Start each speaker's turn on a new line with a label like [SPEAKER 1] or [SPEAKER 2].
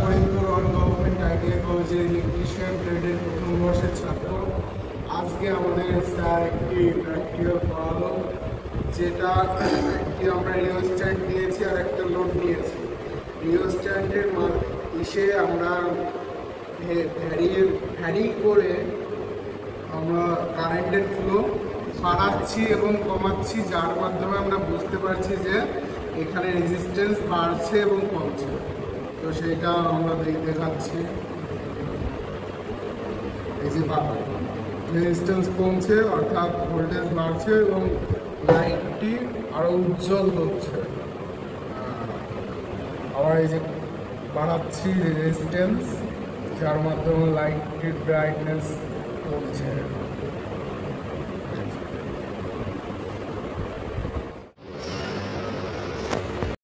[SPEAKER 1] Faridpur on government idea কলেজের electrician ট্রেডের প্রথম বর্ষের ছাত্র। আজকে আমাদের স্যার একটি প্র্যাকটিক্যাল করালো, যেটা একটি আমরা রিও স্ট্যান্ড দিয়েছি আর একটা লোড নিয়েছি। রিও স্ট্যান্ডের ইসে আমরা ভ্যারি করে আমরা কারেন্টের ফ্লো বাড়াচ্ছি এবং কমাচ্ছি, যার মাধ্যমে আমরা বুঝতে পারছি যে এখানে রেজিস্ট্যান্স বাড়ছে এবং কমছে। তো সেটা আমরা দেখাচ্ছি। এই যে রেজিস্ট্যান্স কমছে অর্থাৎ ভোল্টেজ বাড়ছে এবং লাইটটি আরও উজ্জ্বল হচ্ছে। আবার এই যে বাড়াচ্ছি রেজিস্ট্যান্স, যার মাধ্যমে লাইটটির ব্রাইটনেস কমছে।